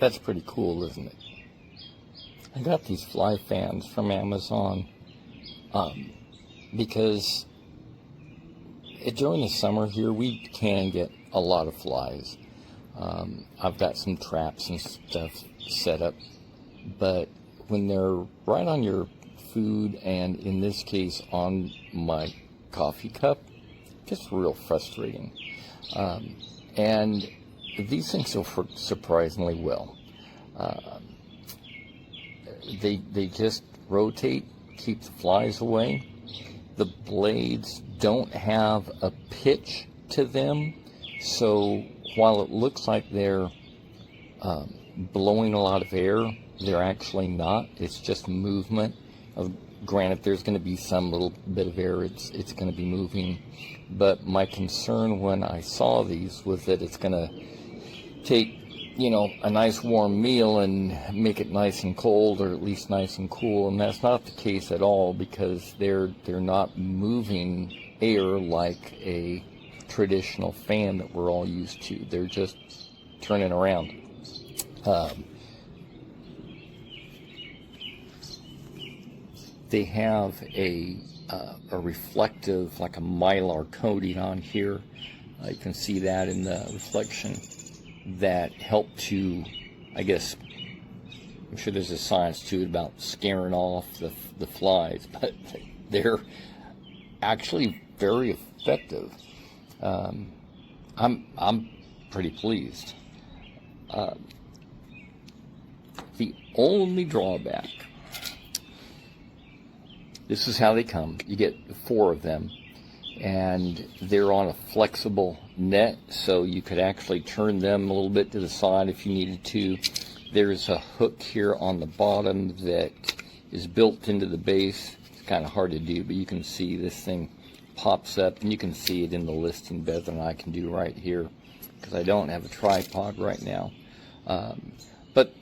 That's pretty cool, isn't it? I got these fly fans from Amazon because during the summer here we can get a lot of flies. I've got some traps and stuff set up, but when they're right on your food, and in this case on my coffee cup, it gets real frustrating. And these things will work surprisingly well. They just rotate, keep the flies away. The blades don't have a pitch to them, so while it looks like they're blowing a lot of air, they're actually not. It's just movement. Granted, there's going to be some little bit of air. It's going to be moving. But my concern when I saw these was that it's going to take, a nice warm meal and make it nice and cold, or at least nice and cool. And that's not the case at all, because they're not moving air like a traditional fan that we're all used to. They're just turning around. They have a reflective, like a mylar coating on here. You can see that in the reflection, that help to, I guess, I'm sure there's a science to it about scaring off the flies, but they're actually very effective. I'm pretty pleased. The only drawback, this is how they come. You get 4 of them, and they're on a flexible net, so you could actually turn them a little bit to the side if you needed to. There's a hook here on the bottom that is built into the base. It's kind of hard to do, but you can see this thing pops up, and you can see it in the listing better than I can do right here, because I don't have a tripod right now. But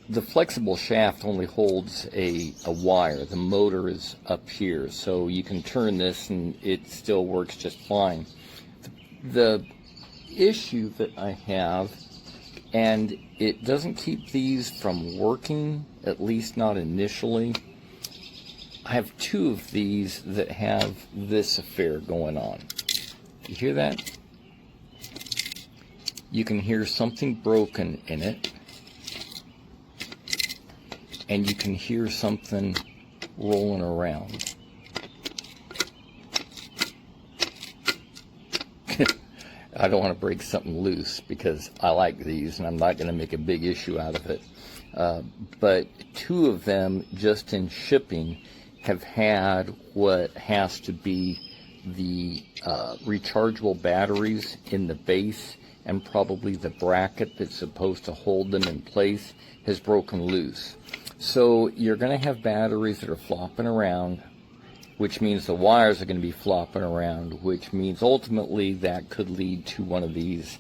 the flexible shaft only holds a wire. The motor is up here, so you can turn this and it still works just fine. The issue that I have, and it doesn't keep these from working, at least not initially, I have 2 of these that have this affair going on. You hear that? You can hear something broken in it, and you can hear something rolling around. I don't want to break something loose because I like these, and I'm not going to make a big issue out of it. But 2 of them, just in shipping, have had what has to be the rechargeable batteries in the base, and probably the bracket that's supposed to hold them in place has broken loose. So you're going to have batteries that are flopping around, which means the wires are going to be flopping around, which means ultimately that could lead to one of these,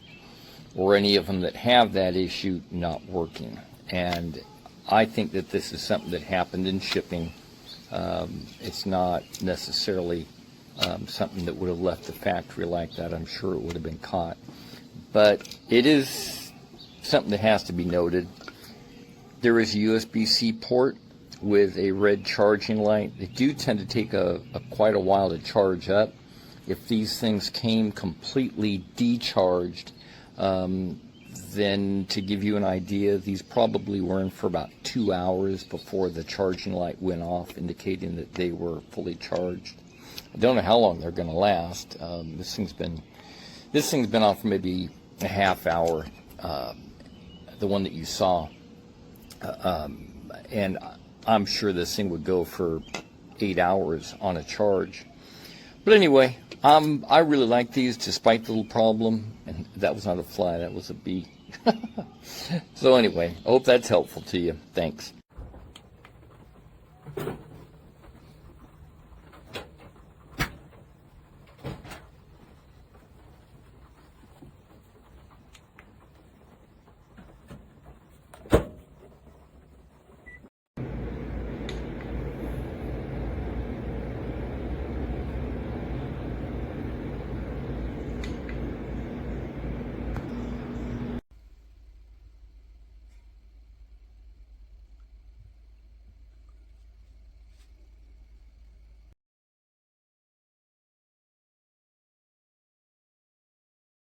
or any of them that have that issue, not working. And I think that this is something that happened in shipping. It's not necessarily something that would have left the factory like that. I'm sure it would have been caught. But it is something that has to be noted. There is a USB-C port with a red charging light. They do tend to take quite a while to charge up. If these things came completely decharged, then to give you an idea, these probably were in for about 2 hours before the charging light went off, indicating that they were fully charged. I don't know how long they're going to last. This thing's been on for maybe a half hour, the one that you saw. And I'm sure this thing would go for 8 hours on a charge. But anyway, I really like these despite the little problem. And that was not a fly, that was a bee. So anyway, I hope that's helpful to you. Thanks.